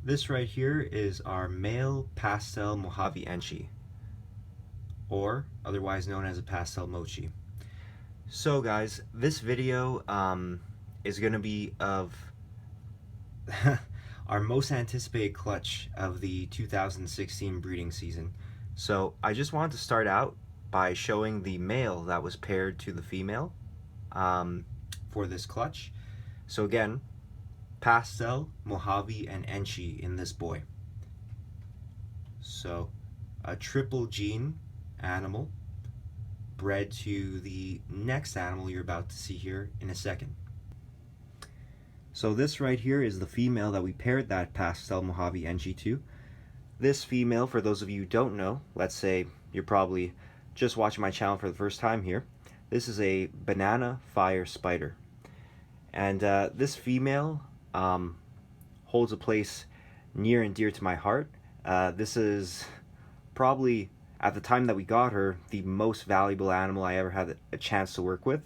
This right here is our male pastel Mojave Enchi, or otherwise known as a pastel mochi. So guys, this video is going to be of our most anticipated clutch of the 2016 breeding season. So I just wanted to start out by showing the male that was paired to the female for this clutch. So again, Pastel, Mojave, and Enchi in this boy. So a triple gene animal bred to the next animal you're about to see here in a second. So this right here is the female that we paired that Pastel Mojave Enchi to. This female, for those of you who don't know, let's say you're probably just watching my channel for the first time here, this is a banana fire spider. And this female holds a place near and dear to my heart. This is probably, at the time that we got her, the most valuable animal I ever had a chance to work with.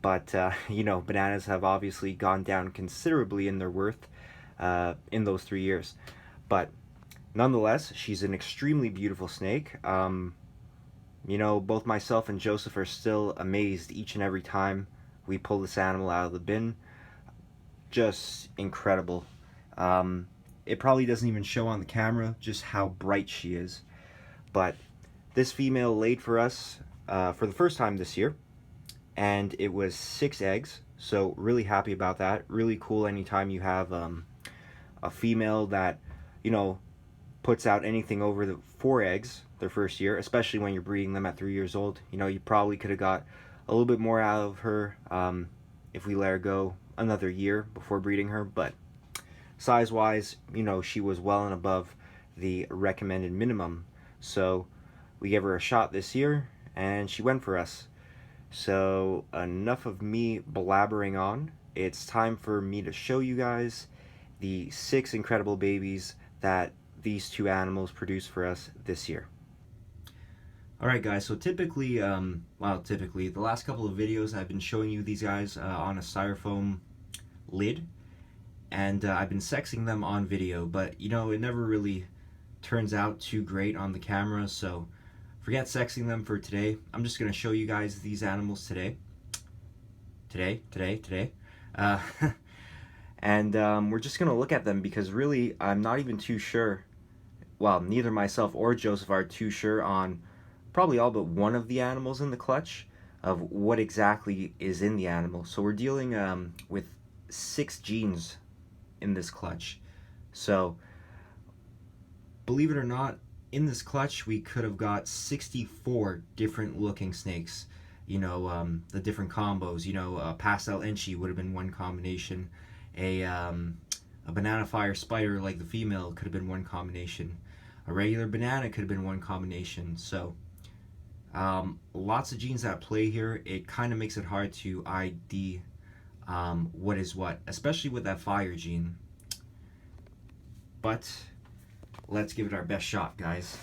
But, you know, bananas have obviously gone down considerably in their worth in those 3 years. But nonetheless, she's an extremely beautiful snake. You know, both myself and Joseph are still amazed each and every time we pull this animal out of the bin. Just incredible. It probably doesn't even show on the camera just how bright she is. But this female laid for us for the first time this year, and it was 6 eggs, so really happy about that. Really cool anytime you have a female that, you know, puts out anything over the 4 eggs their first year, especially when you're breeding them at 3 years old. You know, you probably could have got a little bit more out of her if we let her go another year before breeding her, but size wise, you know, she was well and above the recommended minimum, so we gave her a shot this year and she went for us. So enough of me blabbering on. It's time for me to show you guys the 6 incredible babies that these 2 animals produced for us this year. Alright guys, so typically, the last couple of videos I've been showing you these guys on a styrofoam lid, and I've been sexing them on video, but you know, it never really turns out too great on the camera, so forget sexing them for today. I'm just going to show you guys these animals today. And we're just going to look at them because really I'm not even too sure, well, neither myself or Joseph are too sure on probably all but one of the animals in the clutch of what exactly is in the animal. So we're dealing with 6 genes in this clutch. So believe it or not, in this clutch we could have got 64 different looking snakes. You know, the different combos. You know, Pastel Enchi would have been one combination. A banana fire spider like the female could have been one combination. A regular banana could have been one combination. So lots of genes at play here. It kind of makes it hard to ID what is what, especially with that fire gene. But let's give it our best shot, guys.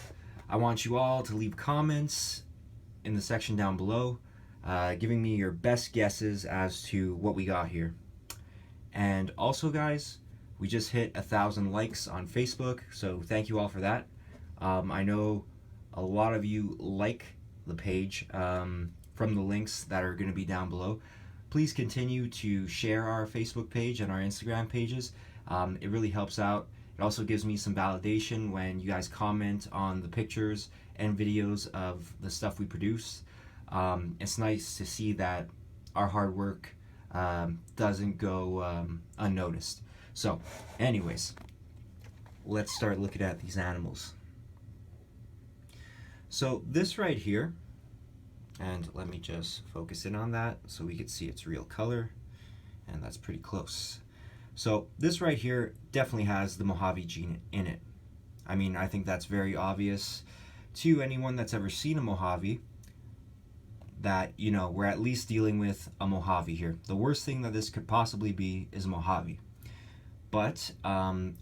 I want you all to leave comments in the section down below, giving me your best guesses as to what we got here. And also, guys, we just hit 1,000 likes on Facebook, so thank you all for that. I know a lot of you like the page from the links that are going to be down below. Please continue to share our Facebook page and our Instagram pages. It really helps out. It also gives me some validation when you guys comment on the pictures and videos of the stuff we produce. It's nice to see that our hard work doesn't go unnoticed. So anyways, let's start looking at these animals. So this right here, and let me just focus in on that so we can see its real color, and that's pretty close. So this right here definitely has the Mojave gene in it. I mean, I think that's very obvious to anyone that's ever seen a Mojave that, you know, we're at least dealing with a Mojave here. The worst thing that this could possibly be is a Mojave. But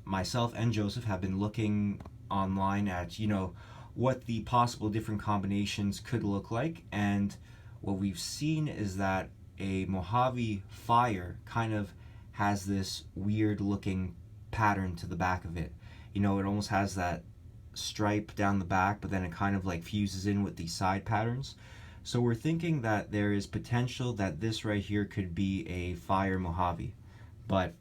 myself and Joseph have been looking online at, you know, what the possible different combinations could look like, and what we've seen is that a Mojave fire kind of has this weird looking pattern to the back of it. You know, it almost has that stripe down the back, but then it kind of like fuses in with these side patterns. So we're thinking that there is potential that this right here could be a fire Mojave. But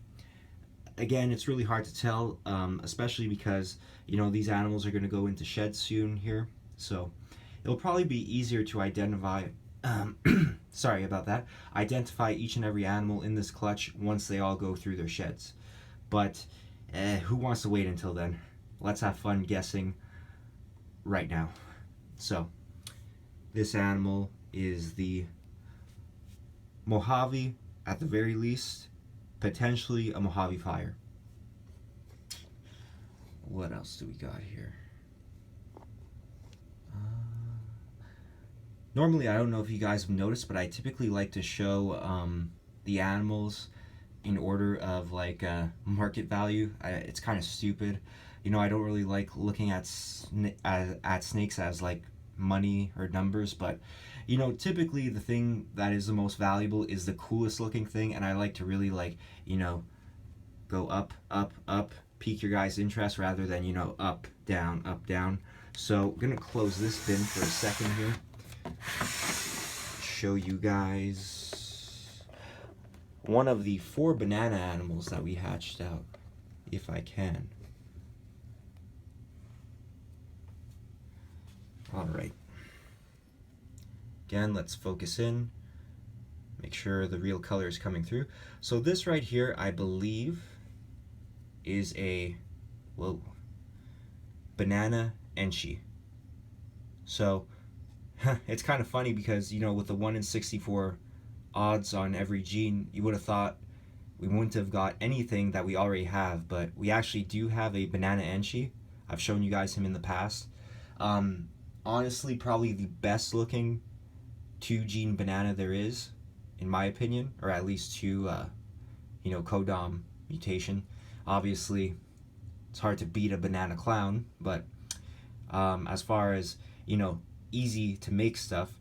again, it's really hard to tell, especially because, you know, these animals are going to go into sheds soon here. So it'll probably be easier to identify, sorry about that, identify each and every animal in this clutch once they all go through their sheds. But who wants to wait until then? Let's have fun guessing right now. So this animal is the Mojave, at the very least, potentially a Mojave fire. What else do we got here? Normally, I don't know if you guys have noticed, but I typically like to show the animals in order of like market value. It's kind of stupid. You know, I don't really like looking at snakes as like money or numbers, but you know, typically the thing that is the most valuable is the coolest looking thing, and I like to really, like, you know, go up, up, up, pique your guys' interest rather than, you know, up, down, up, down. So I'm gonna close this bin for a second here, show you guys one of the 4 banana animals that we hatched out, if I can. All right. Again, let's focus in, make sure the real color is coming through. So this right here, I believe, is a, whoa, banana Enchi. So it's kind of funny because, you know, with the 1 in 64 odds on every gene, you would have thought we wouldn't have got anything that we already have, but we actually do have a banana Enchi. I've shown you guys him in the past. Honestly, probably the best looking 2-gene banana there is, in my opinion, or at least 2, you know, codom mutation. Obviously, it's hard to beat a banana clown, but as far as, you know, easy to make stuff,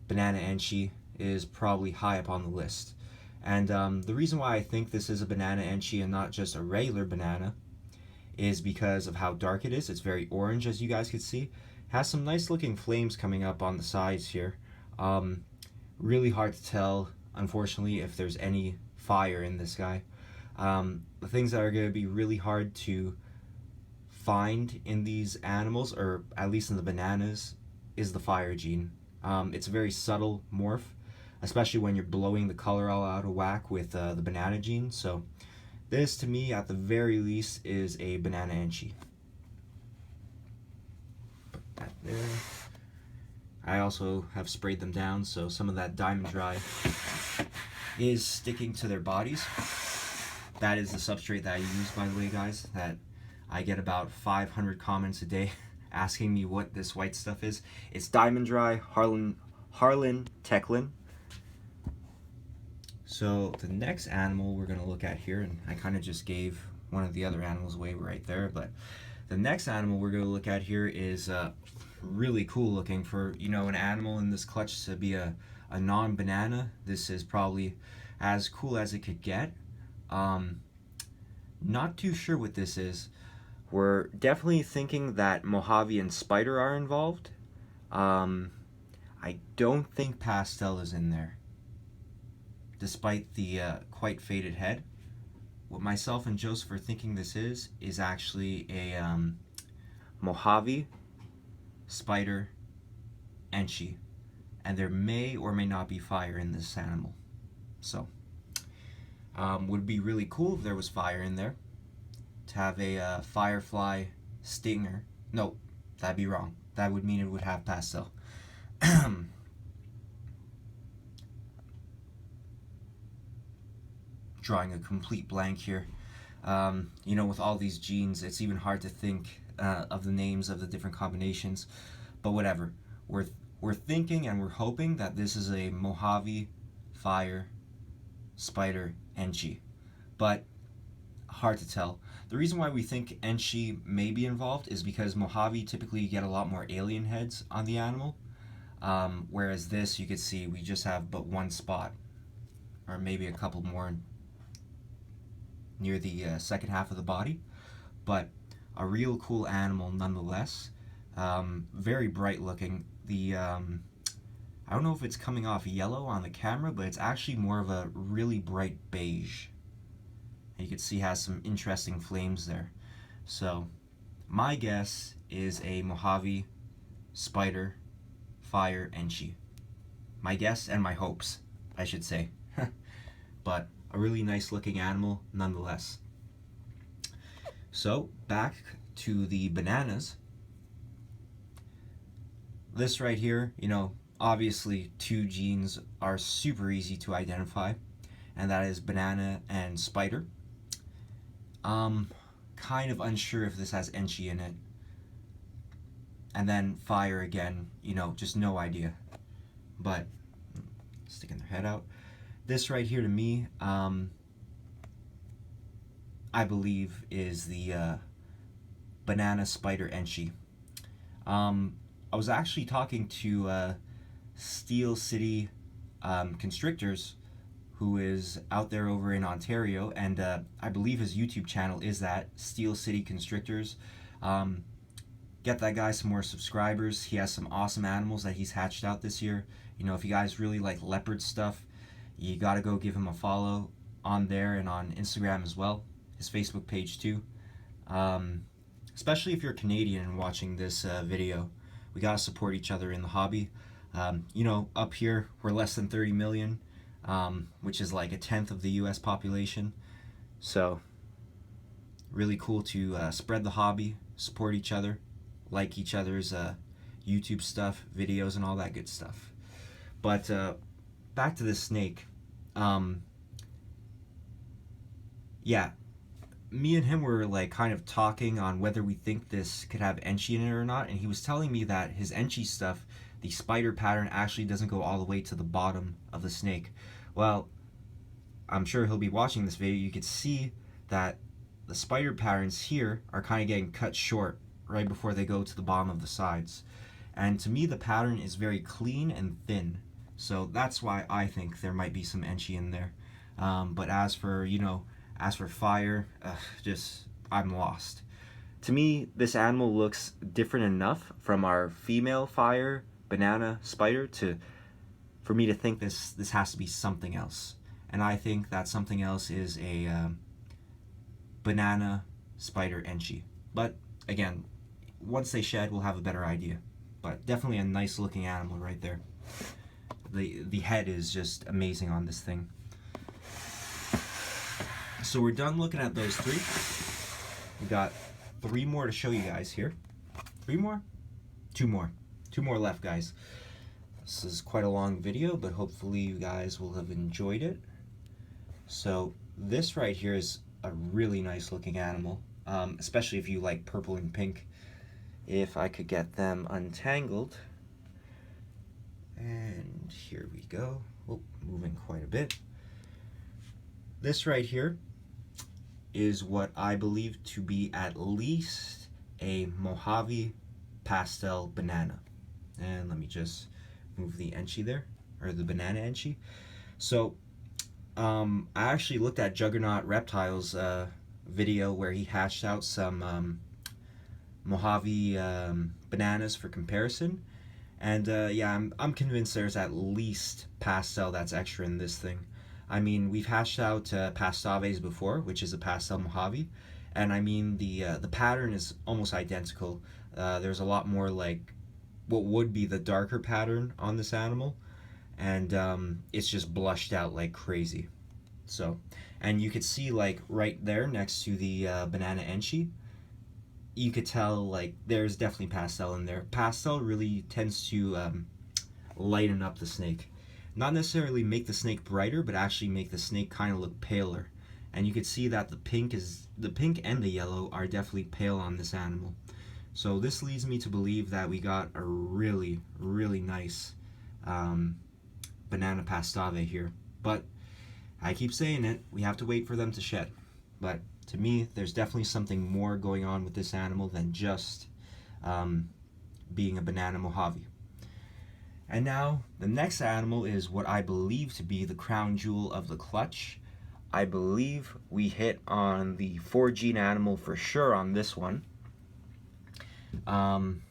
banana Enchi is probably high up on the list. And the reason why I think this is a banana Enchi and not just a regular banana is because of how dark it is. It's very orange, as you guys can see. It has some nice looking flames coming up on the sides here. Really hard to tell, unfortunately, if there's any fire in this guy. The things that are going to be really hard to find in these animals, or at least in the bananas, is the fire gene. It's a very subtle morph, especially when you're blowing the color all out of whack with the banana gene. So this, to me, at the very least, is a banana Enchi. Put that there. I also have sprayed them down, so some of that diamond dry is sticking to their bodies. That is the substrate that I use, by the way, guys, that I get about 500 comments a day asking me what this white stuff is. It's diamond dry Harlan Teclin. So the next animal we're going to look at here, and I kind of just gave one of the other animals away right there, but the next animal we're going to look at here is really cool looking. For, you know, an animal in this clutch to be a non-banana, this is probably as cool as it could get. Not too sure what this is. We're definitely thinking that Mojave and spider are involved. I don't think Pastel is in there, despite the quite faded head. What myself and Joseph are thinking this is actually a Mojave, spider, Enchi, and there may or may not be fire in this animal. So would be really cool if there was fire in there, to have a firefly stinger. No, that'd be wrong. That would mean it would have Pastel. Drawing a complete blank here. You know, with all these genes, it's even hard to think of the names of the different combinations, but whatever. We're thinking and we're hoping that this is a Mojave, fire, spider, Enchi, but hard to tell. The reason why we think Enchi may be involved is because Mojave typically you get a lot more alien heads on the animal, whereas this, you can see we just have but one spot, or maybe a couple more. near the second half of the body, but a real cool animal nonetheless. Very bright looking. I don't know if it's coming off yellow on the camera, but it's actually more of a really bright beige. And you can see it has some interesting flames there. So my guess is a Mojave spider fire Enchi. My guess and my hopes, I should say. But a really nice looking animal nonetheless. So back to the bananas. This right here, obviously two genes are super easy to identify, and that is banana and spider. Kind of unsure if this has Enchi in it. And then fire again, just no idea. But sticking their head out. This right here to me, I believe is the banana spider Enchi. I was actually talking to Steel City Constrictors, who is out there over in Ontario, and I believe his YouTube channel is that, Steel City Constrictors. Get that guy some more subscribers. He has some awesome animals that he's hatched out this year. If you guys really like leopard stuff, you gotta go give him a follow on there and on Instagram as well. His Facebook page too. Especially if you're Canadian and watching this video. We gotta support each other in the hobby. Up here we're less than 30 million, which is like 1/10 of the US population. So really cool to spread the hobby, support each other, like each other's YouTube stuff, videos, and all that good stuff. But back to this snake. Yeah, me and him were like kind of talking on whether we think this could have Enchi in it or not, and he was telling me that his Enchi stuff, the spider pattern, actually doesn't go all the way to the bottom of the snake. Well, I'm sure he'll be watching this video. You could see that the spider patterns here are kind of getting cut short right before they go to the bottom of the sides. And to me, the pattern is very clean and thin. So that's why I think there might be some Enchi in there. But as for fire, I'm lost. To me, this animal looks different enough from our female fire banana spider for me to think this has to be something else. And I think that something else is a banana spider Enchi. But again, once they shed, we'll have a better idea. But definitely a nice looking animal right there. The head is just amazing on this thing. So we're done looking at those three. We got 3 more to show you guys here. 3 more? 2 more. 2 more left, guys. This is quite a long video, but hopefully you guys will have enjoyed it. So this right here is a really nice looking animal, especially if you like purple and pink. If I could get them untangled. And here we go. Oh, moving quite a bit. This right here is what I believe to be at least a Mojave pastel banana. And let me just move the Enchi there, or the banana Enchi. So I actually looked at Juggernaut Reptiles video where he hatched out some Mojave bananas for comparison. And yeah, I'm convinced there's at least pastel that's extra in this thing. I mean, we've hatched out pastaves before, which is a pastel Mojave, and I mean the pattern is almost identical. There's a lot more like what would be the darker pattern on this animal, and it's just blushed out like crazy. So, and you could see like right there next to the banana Enchi, you could tell like there's definitely pastel in there. Pastel really tends to lighten up the snake. Not necessarily make the snake brighter, but actually make the snake kind of look paler. And you can see that the pink and the yellow are definitely pale on this animal. So this leads me to believe that we got a really, really nice banana pastave here. But I keep saying it, we have to wait for them to shed. But to me, there's definitely something more going on with this animal than just being a banana Mojave. And now, the next animal is what I believe to be the crown jewel of the clutch. I believe we hit on the 4-gene animal for sure on this one. And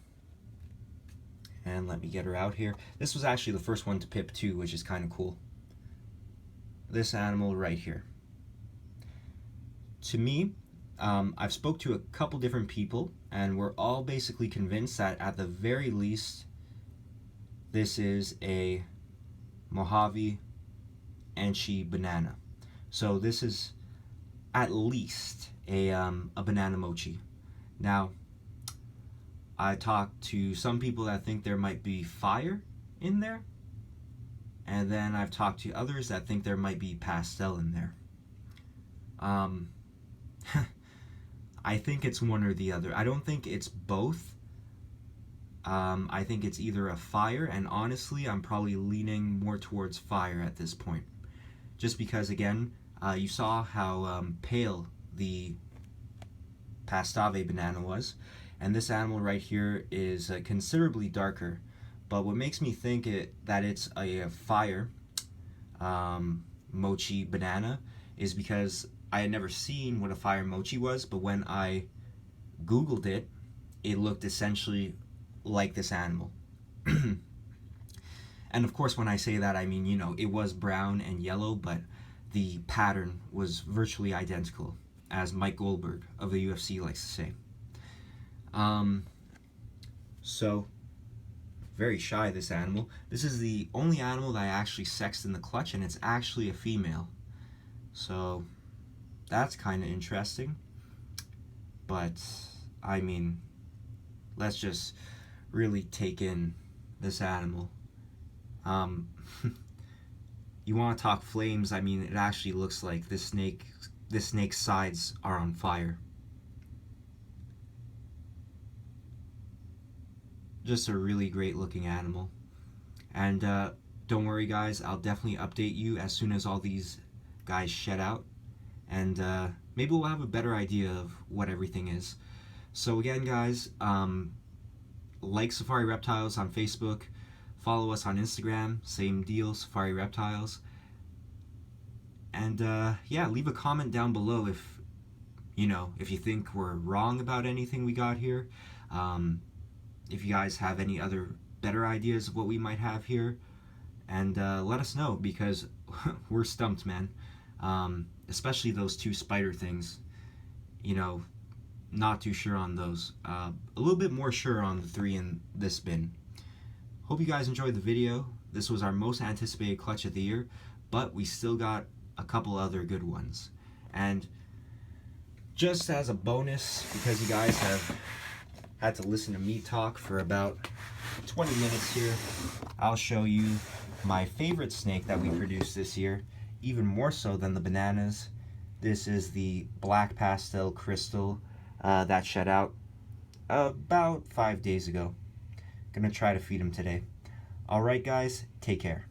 let me get her out here. This was actually the first one to pip too, which is kind of cool. This animal right here. To me, I've spoke to a couple different people, and we're all basically convinced that at the very least, this is a Mojave Enchi banana. So this is at least a banana mochi. Now, I talked to some people that think there might be fire in there, and then I've talked to others that think there might be pastel in there. I think it's one or the other. I don't think it's both. I think it's either a fire, and honestly, I'm probably leaning more towards fire at this point. Just because, again, you saw how pale the pastave banana was, and this animal right here is considerably darker. But what makes me think that it's a fire mochi banana is because I had never seen what a fire mochi was, but when I Googled it, it looked essentially like this animal. And of course, when I say that, I mean, you know, it was brown and yellow, but the pattern was virtually identical, as Mike Goldberg of the UFC likes to say. So, very shy, this animal. This is the only animal that I actually sexed in the clutch, and it's actually a female. So, that's kind of interesting. But, I mean, let's just really take in this animal. You want to talk flames? I mean, it actually looks like this snake's sides are on fire. Just a really great looking animal. And don't worry, guys, I'll definitely update you as soon as all these guys shed out, and maybe we'll have a better idea of what everything is. So again, guys, like Safari Reptiles on Facebook, follow us on Instagram, same deal, Safari Reptiles. And yeah, leave a comment down below if you think we're wrong about anything we got here. If you guys have any other better ideas of what we might have here, and let us know, because we're stumped, man. Especially those two spider things, not too sure on those. A little bit more sure on the 3 in this bin. Hope you guys enjoyed the video. This was our most anticipated clutch of the year, but we still got a couple other good ones. And just as a bonus, because you guys have had to listen to me talk for about 20 minutes here, I'll show you my favorite snake that we produced this year, even more so than the bananas. This is the black pastel crystal that shed out about 5 days ago. Gonna try to feed him today. Alright guys, take care.